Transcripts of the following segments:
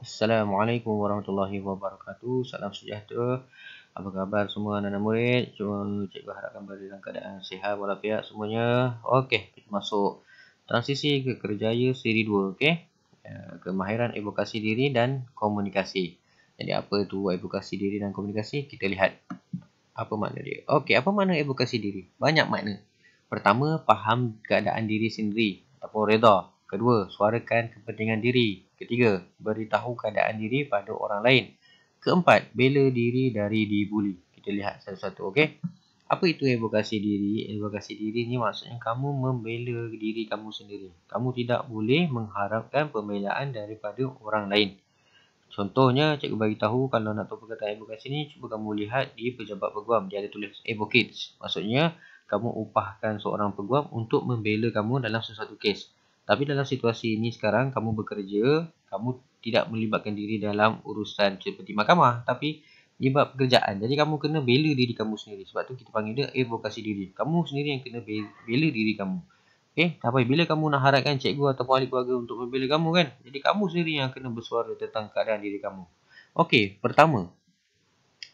Assalamualaikum warahmatullahi wabarakatuh. Salam sejahtera. Apa khabar semua anak-anak murid? Cikgu harapkan berada dalam keadaan sihat walafiat semuanya. Okey, kita masuk transisi ke kerjaya siri 2. Okey. Kemahiran advokasi diri dan komunikasi. Jadi apa itu advokasi diri dan komunikasi? Kita lihat apa makna dia. Okey, apa makna advokasi diri? Banyak makna. Pertama, faham keadaan diri sendiri ataupun reda. Kedua, suarakan kepentingan diri. Ketiga, beritahu keadaan diri pada orang lain. Keempat, bela diri dari dibuli. Kita lihat satu-satu, okey? Apa itu advokasi diri? Advokasi diri ni maksudnya kamu membela diri kamu sendiri. Kamu tidak boleh mengharapkan pembelaan daripada orang lain. Contohnya, cikgu bagi tahu kalau nak tahu perkataan advokasi ni, cuba kamu lihat di pejabat peguam. Dia ada tulis advocates. Maksudnya, kamu upahkan seorang peguam untuk membela kamu dalam sesuatu kes. Tapi dalam situasi ini sekarang, kamu bekerja, kamu tidak melibatkan diri dalam urusan seperti mahkamah. Tapi, libat pekerjaan. Jadi, kamu kena bela diri kamu sendiri. Sebab tu kita panggil dia advokasi diri. Kamu sendiri yang kena bela diri kamu. Tapi bila kamu nak harapkan cikgu atau ahli keluarga untuk membela kamu kan? Jadi kamu sendiri yang kena bersuara tentang keadaan diri kamu. Okey, pertama,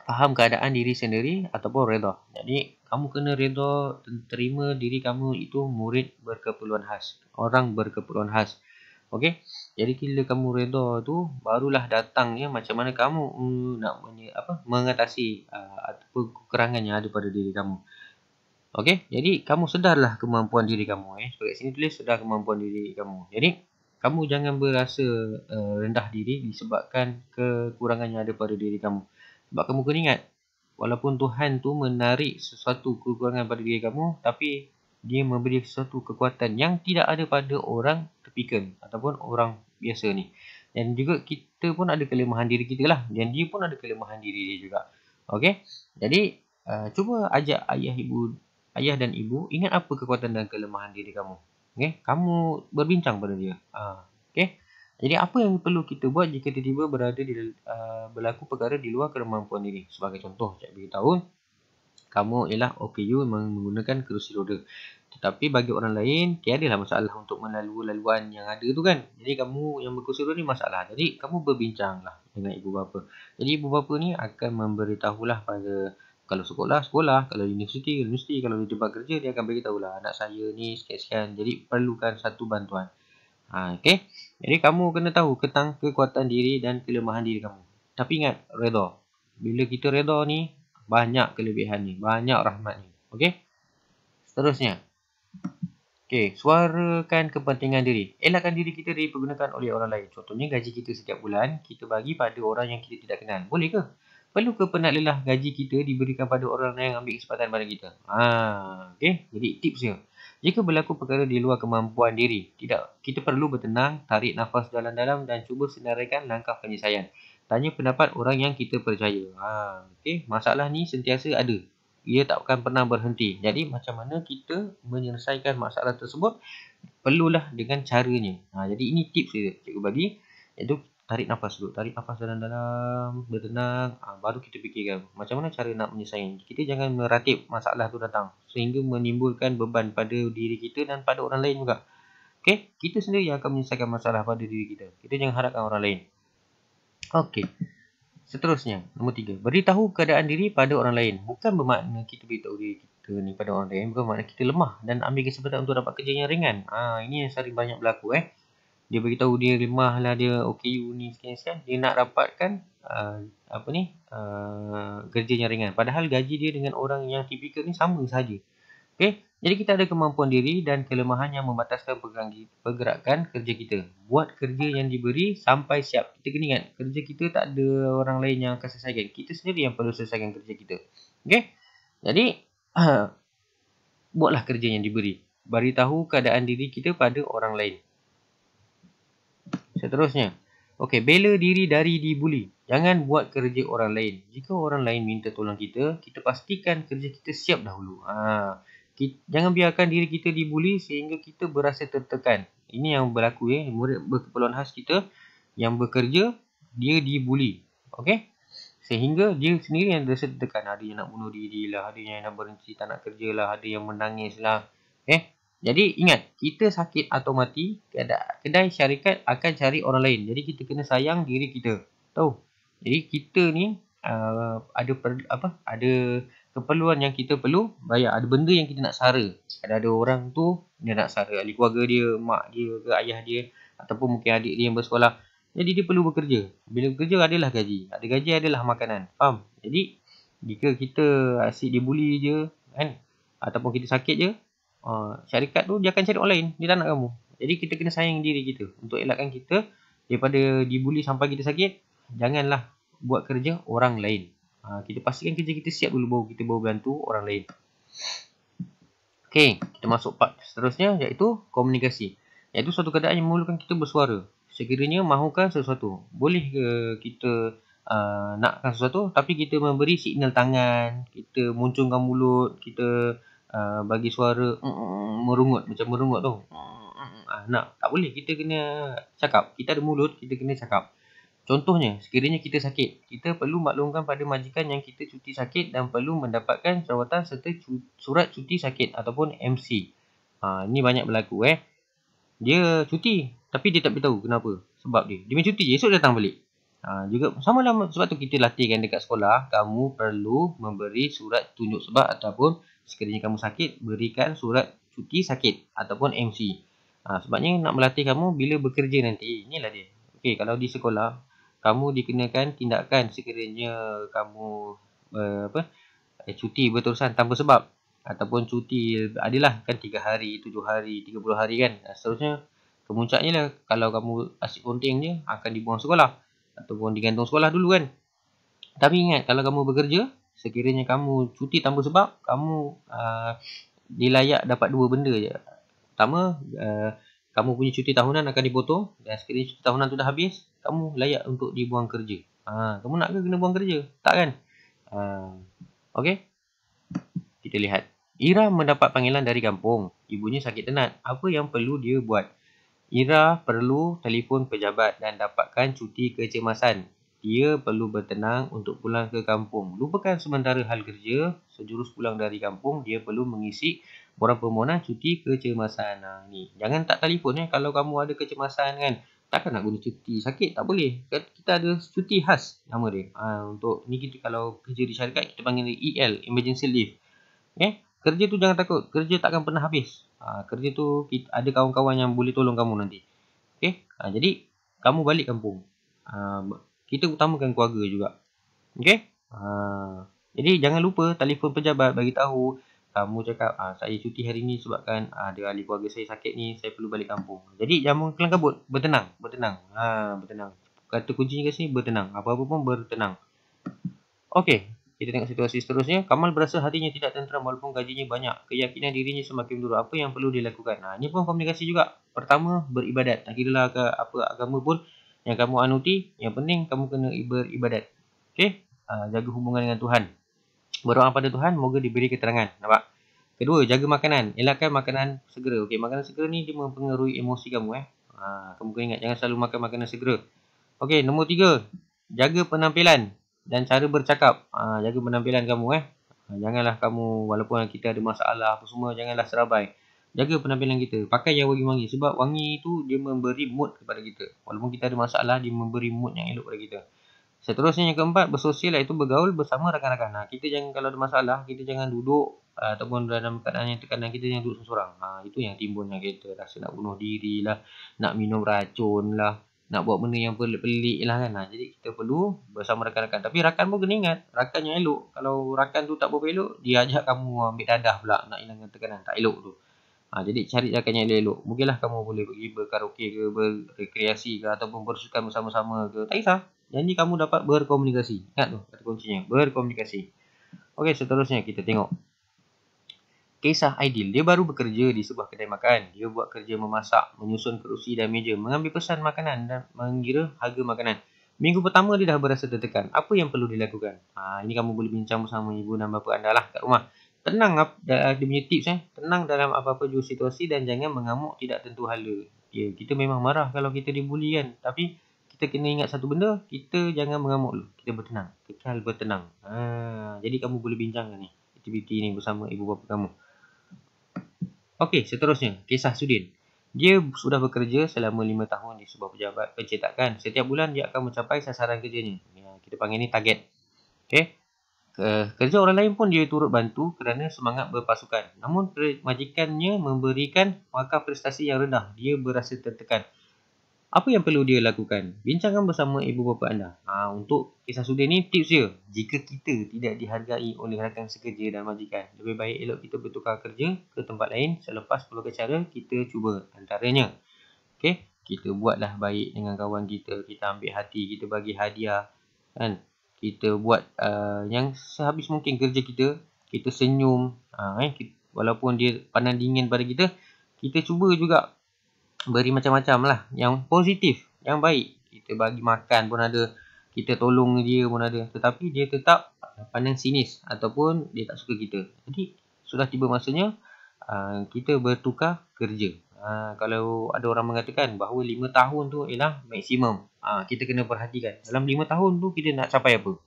faham keadaan diri sendiri ataupun reda. Jadi kamu kena reda terima diri kamu itu murid berkeperluan khas. Orang berkeperluan khas. Okey? Jadi bila kamu reda tu barulah datangnya macam mana kamu nak mengatasi kekurangan yang ada pada diri kamu. Okey, jadi kamu sedarlah kemampuan diri kamu. Seperti sini tulis sedar kemampuan diri kamu. Jadi, kamu jangan berasa rendah diri disebabkan kekurangan yang ada pada diri kamu. Sebab kamu kena ingat, walaupun Tuhan tu menarik sesuatu kekurangan pada diri kamu, tapi dia memberi sesuatu kekuatan yang tidak ada pada orang typical ataupun orang biasa ni. Dan juga kita pun ada kelemahan diri kita lah. Dan dia pun ada kelemahan diri dia juga. Okey, jadi cuba ajak ayah dan ibu, ingat apa kekuatan dan kelemahan diri kamu. Okay? Kamu berbincang pada dia. Okay? Jadi apa yang perlu kita buat jika tiba-tiba berlaku perkara di luar kemampuan diri. Sebagai contoh, saya beritahu, kamu ialah OKU menggunakan kerusi roda. Tetapi bagi orang lain, tiadalah masalah untuk melalui laluan yang ada tu kan. Jadi kamu yang berkerusi roda ni masalah. Jadi kamu berbincanglah dengan ibu bapa. Jadi ibu bapa ni akan memberitahulah pada kalau sekolah, kalau universiti, kalau di tempat kerja, dia akan beritahu lah anak saya ni sekian-sekian. Jadi perlukan satu bantuan. Okay? Jadi kamu kena tahu tentang kekuatan diri dan kelemahan diri kamu. Tapi ingat, reda. Bila kita reda ni, banyak kelebihan ni, banyak rahmat ni. Okay? Seterusnya. Okay, suarakan kepentingan diri. Elakkan diri kita dipergunakan oleh orang lain. Contohnya gaji kita setiap bulan, kita bagi pada orang yang kita tidak kenal. Boleh ke? Perlu ke penat lelah gaji kita diberikan pada orang yang ambil kesempatan pada kita? Okay. Jadi tips dia. Jika berlaku perkara di luar kemampuan diri, kita perlu bertenang, tarik nafas dalam-dalam dan cuba senaraikan langkah penyelesaian. Tanya pendapat orang yang kita percaya. Okay. Masalah ni sentiasa ada. Ia tak akan pernah berhenti. Jadi macam mana kita menyelesaikan masalah tersebut? Perlulah dengan caranya. Jadi ini tips dia cikgu bagi. Iaitu tarik nafas dulu. Tarik nafas dalam-dalam. Bertenang. Baru kita fikirkan macam mana cara nak menyelesaikan. Kita jangan meratip masalah tu datang. Sehingga menimbulkan beban pada diri kita dan pada orang lain juga. Okay? Kita sendiri yang akan menyelesaikan masalah pada diri kita. Kita jangan harapkan orang lain. Okay. Seterusnya, nombor 3. Beritahu keadaan diri pada orang lain. Bukan bermakna kita beritahu diri kita ni pada orang lain. Bukan bermakna kita lemah dan ambil kesempatan untuk dapat kerja yang ringan. Ini yang sering banyak berlaku. Dia beritahu dia lemah lah, dia OKU ni sekian-sekian. Dia nak dapatkan kerja yang ringan. Padahal gaji dia dengan orang yang tipikal ni sama saja. Okay? Jadi kita ada kemampuan diri dan kelemahan yang membataskan pergerakan kerja kita. Buat kerja yang diberi sampai siap. Kita kena ingat, kerja kita tak ada orang lain yang akan selesaikan. Kita sendiri yang perlu selesaikan kerja kita. Okay? Jadi, buatlah kerja yang diberi. Beritahu keadaan diri kita pada orang lain. Seterusnya. Okay, bela diri dari dibuli. Jangan buat kerja orang lain. Jika orang lain minta tolong kita, kita pastikan kerja kita siap dahulu. Jangan biarkan diri kita dibuli sehingga kita berasa tertekan. Ini yang berlaku murid berkeperluan khas kita yang bekerja, dia dibuli. Okey? Sehingga dia sendiri yang rasa tertekan. Ada yang nak bunuh diri lah, ada yang nak berhenti tak nak kerja lah, ada yang menangis lah. Jadi ingat, kita sakit atau mati, kedai syarikat akan cari orang lain. Jadi kita kena sayang diri kita. Tahu? Jadi kita ni ada keperluan yang kita perlu bayar. Ada benda yang kita nak sara. Ada orang tu dia nak sara ahli keluarga dia, mak dia ke ayah dia, ataupun mungkin adik dia yang bersekolah. Jadi dia perlu bekerja. Bila bekerja adalah gaji. Ada gaji adalah makanan. Faham? Jadi jika kita asyik dibuli je kan, ataupun kita sakit je, syarikat tu dia akan cari orang lain. Dia tak nak kamu. Jadi kita kena sayang diri kita. Untuk elakkan kita daripada dibuli sampai kita sakit, janganlah buat kerja orang lain. Kita pastikan kerja kita siap dulu baru kita bantu orang lain. Okey, kita masuk part seterusnya, iaitu komunikasi. Iaitu suatu keadaan yang memerlukan kita bersuara. Sekiranya mahukan sesuatu. Boleh ke kita nakkan sesuatu, tapi kita memberi signal tangan, kita muncungkan mulut, kita bagi suara merungut, macam merungut tu. Nak, tak boleh. Kita kena cakap. Kita ada mulut, kita kena cakap. Contohnya, sekiranya kita sakit, kita perlu maklumkan pada majikan yang kita cuti sakit dan perlu mendapatkan rawatan serta surat cuti sakit ataupun MC. Ini banyak berlaku Dia cuti, tapi dia tak beritahu kenapa. Sebab dia main cuti je, esok datang balik. Juga sama lah, sebab tu kita latihkan dekat sekolah, kamu perlu memberi surat tunjuk sebab ataupun sekiranya kamu sakit, berikan surat cuti sakit ataupun MC. Sebabnya nak melatih kamu bila bekerja nanti. Inilah dia. Okey, kalau di sekolah, kamu dikenakan tindakan sekiranya kamu cuti berterusan tanpa sebab, ataupun cuti adalah kan 3 hari, 7 hari, 30 hari kan. Seterusnya kemuncaknya lah kalau kamu asyik konteng je akan dibuang sekolah ataupun digantung sekolah dulu kan. Tapi ingat, kalau kamu bekerja, sekiranya kamu cuti tanpa sebab, kamu dilayak dapat 2 benda je. Pertama, kamu punya cuti tahunan akan dipotong, dan sekiranya cuti tahunan tu dah habis, kamu layak untuk dibuang kerja. Kamu nak ke kena buang kerja? Tak kan? Okey. Kita lihat. Ira mendapat panggilan dari kampung. Ibunya sakit tenat. Apa yang perlu dia buat? Ira perlu telefon pejabat dan dapatkan cuti kecemasan. Dia perlu bertenang untuk pulang ke kampung. Lupakan sementara hal kerja. Sejurus pulang dari kampung, dia perlu mengisi borang permohonan cuti kecemasan. Ni. Jangan tak telefon kalau kamu ada kecemasan kan. Takkan nak guna cuti sakit? Tak boleh. Kita ada cuti khas nama dia. Untuk ni kita kalau kerja di syarikat, kita panggil EL, Emergency Leave. Kerja tu jangan takut. Kerja takkan pernah habis. Kerja tu ada kawan-kawan yang boleh tolong kamu nanti. Jadi kamu balik kampung. Kita utamakan keluarga juga. Jadi jangan lupa telefon pejabat, bagi tahu. Kamu cakap, saya cuti hari ni sebabkan ada ahli keluarga saya sakit ni, saya perlu balik kampung. Jadi jangan kelang kabut, bertenang. Bertenang. Kata kuncinya kat sini, bertenang. Apa-apa pun bertenang. Okey, kita tengok situasi seterusnya. Kamal berasa hatinya tidak tenteram walaupun gajinya banyak. Keyakinan dirinya semakin menurun. Apa yang perlu dilakukan? Ini pun komunikasi juga. Pertama, beribadat. Tak kiralah apa agama pun yang kamu anuti, yang penting kamu kena beribadat. Okey, jaga hubungan dengan Tuhan. Berdoa pada Tuhan, moga diberi keterangan. Nampak? Kedua, jaga makanan. Elakkan makanan segera. Okey, makanan segera ni dia mempengaruhi emosi kamu. Kamu kena ingat, jangan selalu makan makanan segera. Okey, nombor 3, jaga penampilan dan cara bercakap. Jaga penampilan kamu. Janganlah kamu, walaupun kita ada masalah apa semua, janganlah serabai. Jaga penampilan kita. Pakai yang wangi-wangi. Sebab wangi tu dia memberi mood kepada kita. Walaupun kita ada masalah, dia memberi mood yang elok kepada kita. Seterusnya yang keempat, bersosial, iaitu bergaul bersama rakan-rakan. Kita jangan, kalau ada masalah, kita jangan duduk ataupun dalam keadaan yang tekanan, kita jangan duduk seorang. Itu yang timbulnya kita rasa nak bunuh diri lah, nak minum racun lah, nak buat benda yang pelik-pelik lah kan. Jadi kita perlu bersama rakan-rakan. Tapi rakan pun kena ingat, rakan yang elok. Kalau rakan tu tak berapa elok, dia ajak kamu ambil dadah pula, nak hilangkan tekanan. Tak elok tu. Jadi cari rakan yang elok. Mungkinlah kamu boleh pergi berkaraoke ke, berrekreasi ke, ataupun bersukan bersama-sama ke. Tak kisah. Janji kamu dapat berkomunikasi. Ingat tu kata kuncinya, berkomunikasi. Okey, seterusnya kita tengok. Kisah Aidil. Dia baru bekerja di sebuah kedai makan. Dia buat kerja memasak, menyusun kerusi dan meja, mengambil pesan makanan dan mengira harga makanan. Minggu pertama dia dah berasa tertekan. Apa yang perlu dilakukan? Ini kamu boleh bincang bersama ibu dan bapa anda lah kat rumah. Tenang, dia punya tips Tenang dalam apa-apa jua situasi dan jangan mengamuk tidak tentu hala. Kita memang marah kalau kita dibuli kan. Tapi kita kena ingat satu benda, kita jangan mengamuk dulu. Kita bertenang. Kekal bertenang. Jadi kamu boleh bincangkan ni, aktiviti ni bersama ibu bapa kamu. Okey, seterusnya, kisah Sudin. Dia sudah bekerja selama 5 tahun di sebuah pejabat pencetakan. Setiap bulan dia akan mencapai sasaran kerjanya. Ya, kita panggil ni target. Okey. Kerja orang lain pun dia turut bantu kerana semangat berpasukan. Namun majikannya memberikan markah prestasi yang rendah. Dia berasa tertekan. Apa yang perlu dia lakukan? Bincangkan bersama ibu bapa anda. Untuk kisah Sudin ni tips dia. Jika kita tidak dihargai oleh rakan sekerja dan majikan, lebih baik elok kita bertukar kerja ke tempat lain selepas pelbagai cara kita cuba. Antaranya, kita buatlah baik dengan kawan kita, kita ambil hati, kita bagi hadiah, kan? Kita buat yang sehabis mungkin kerja kita senyum, walaupun dia pandang dingin pada kita, kita cuba juga beri macam-macam lah yang positif, yang baik. Kita bagi makan pun ada, kita tolong dia pun ada, tetapi dia tetap pandang sinis ataupun dia tak suka kita. Jadi sudah tiba masanya kita bertukar kerja. Kalau ada orang mengatakan bahawa 5 tahun tu ialah maksimum, kita kena perhatikan dalam 5 tahun tu kita nak capai apa.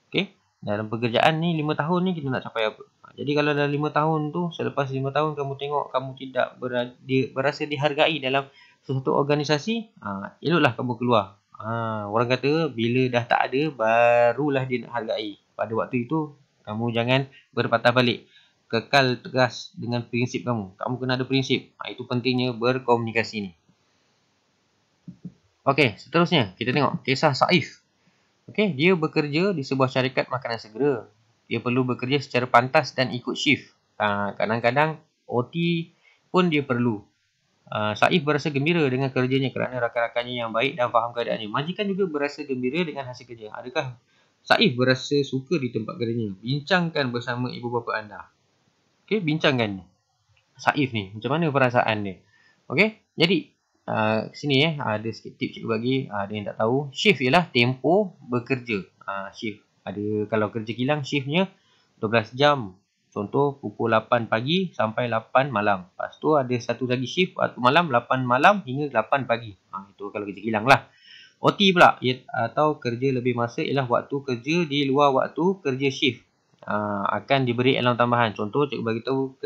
Okey, dalam pekerjaan ni 5 tahun ni kita nak capai apa. Jadi kalau dalam 5 tahun tu, selepas 5 tahun kamu tengok kamu tidak berasa dihargai dalam sesuatu organisasi, eloklah kamu keluar. Orang kata bila dah tak ada, barulah dia nak hargai. Pada waktu itu, kamu jangan berpatah balik. Kekal tegas dengan prinsip kamu. Kamu kena ada prinsip. Itu pentingnya berkomunikasi ni. Okey, seterusnya kita tengok kisah Saif. Okey, dia bekerja di sebuah syarikat makanan segera. Dia perlu bekerja secara pantas dan ikut shift. Kadang-kadang OT pun dia perlu. Saif berasa gembira dengan kerjanya kerana rakan-rakannya yang baik dan faham keadaannya. Majikan juga berasa gembira dengan hasil kerja. Adakah Saif berasa suka di tempat kerjanya? Bincangkan bersama ibu bapa anda. Okey, bincangkan Saif ni, macam mana perasaan dia. Okey, jadi sini ada sikit tips cikgu bagi. Ada yang tak tahu, shift ialah tempoh bekerja. Shift ada, kalau kerja kilang shiftnya 12 jam. Contoh pukul 8 pagi sampai 8 malam. Lepas tu ada satu lagi shift waktu malam 8 malam hingga 8 pagi. Itu kalau kerja kilang lah. OT pula atau kerja lebih masa ialah waktu kerja di luar waktu kerja shift. Akan diberi allowance tambahan. Contoh cikgu bagi tahu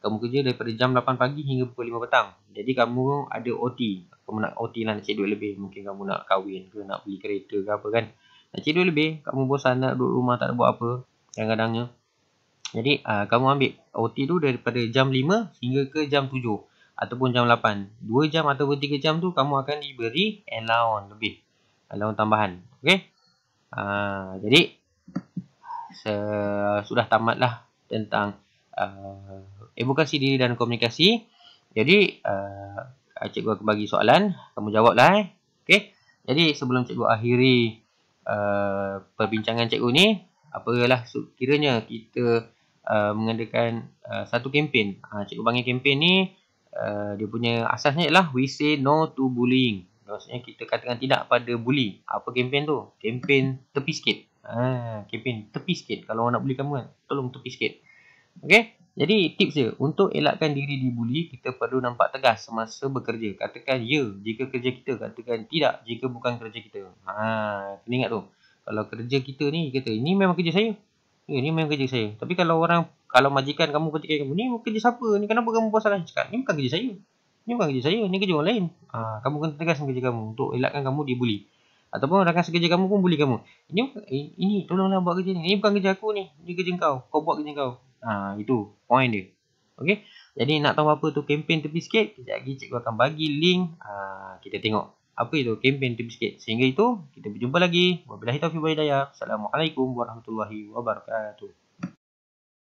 kamu kerja daripada jam 8 pagi hingga pukul 5 petang. Jadi kamu ada OT. Kamu nak OT lah, nak cari duit lebih. Mungkin kamu nak kahwin ke, nak beli kereta ke apa kan. Nak cari duit lebih. Kamu bosan nak duduk rumah tak ada buat apa. Kadang-kadangnya. Jadi kamu ambil OT tu daripada jam 5 hingga ke jam 7. Ataupun jam 8. 2 jam ataupun 3 jam tu kamu akan diberi allowance lebih. Allowance tambahan. Okey. Jadi sudah tamatlah tentang edukasi diri dan komunikasi. Jadi cikgu akan bagi soalan, kamu jawablah. Okey. Jadi sebelum cikgu akhiri perbincangan cikgu ni, apalah kiranya kita mengadakan satu kempen. Cikgu panggil kempen ni, dia punya asasnya ialah we say no to bullying. Maksudnya kita katakan tidak pada bully. Apa kempen tu? Kempen tepi sikit. Kempen tepi sikit. Kalau orang nak bully kamu kan, tolong tepi sikit. Okey. Jadi tips dia, untuk elakkan diri dibuli, kita perlu nampak tegas semasa bekerja. Katakan ya jika kerja kita, katakan tidak jika bukan kerja kita. Kena ingat tu. Kalau kerja kita ni, kata ini memang kerja saya. Ya, ni memang kerja saya. Tapi kalau majikan kamu ketika kamu, ni kerja siapa? Ni kenapa kamu buat salah? Cakap, ni bukan kerja saya. Ni bukan kerja saya, ni kerja orang lain. Kamu kena tegas dengan kerja kamu untuk elakkan kamu dibuli. Ataupun rakan sekerja kamu pun bully kamu. Ini tolonglah buat kerja ni. Ini bukan kerja aku ni. Ini kerja kau. Kau buat kerja kau. Itu point dia. Okey. Jadi nak tahu apa tu kempen tepi sikit, kejap lagi cikgu akan bagi link. Kita tengok apa itu kempen tepi sikit. Sehingga itu kita berjumpa lagi. Wabillahi taufiq wal hidayah. Assalamualaikum warahmatullahi wabarakatuh.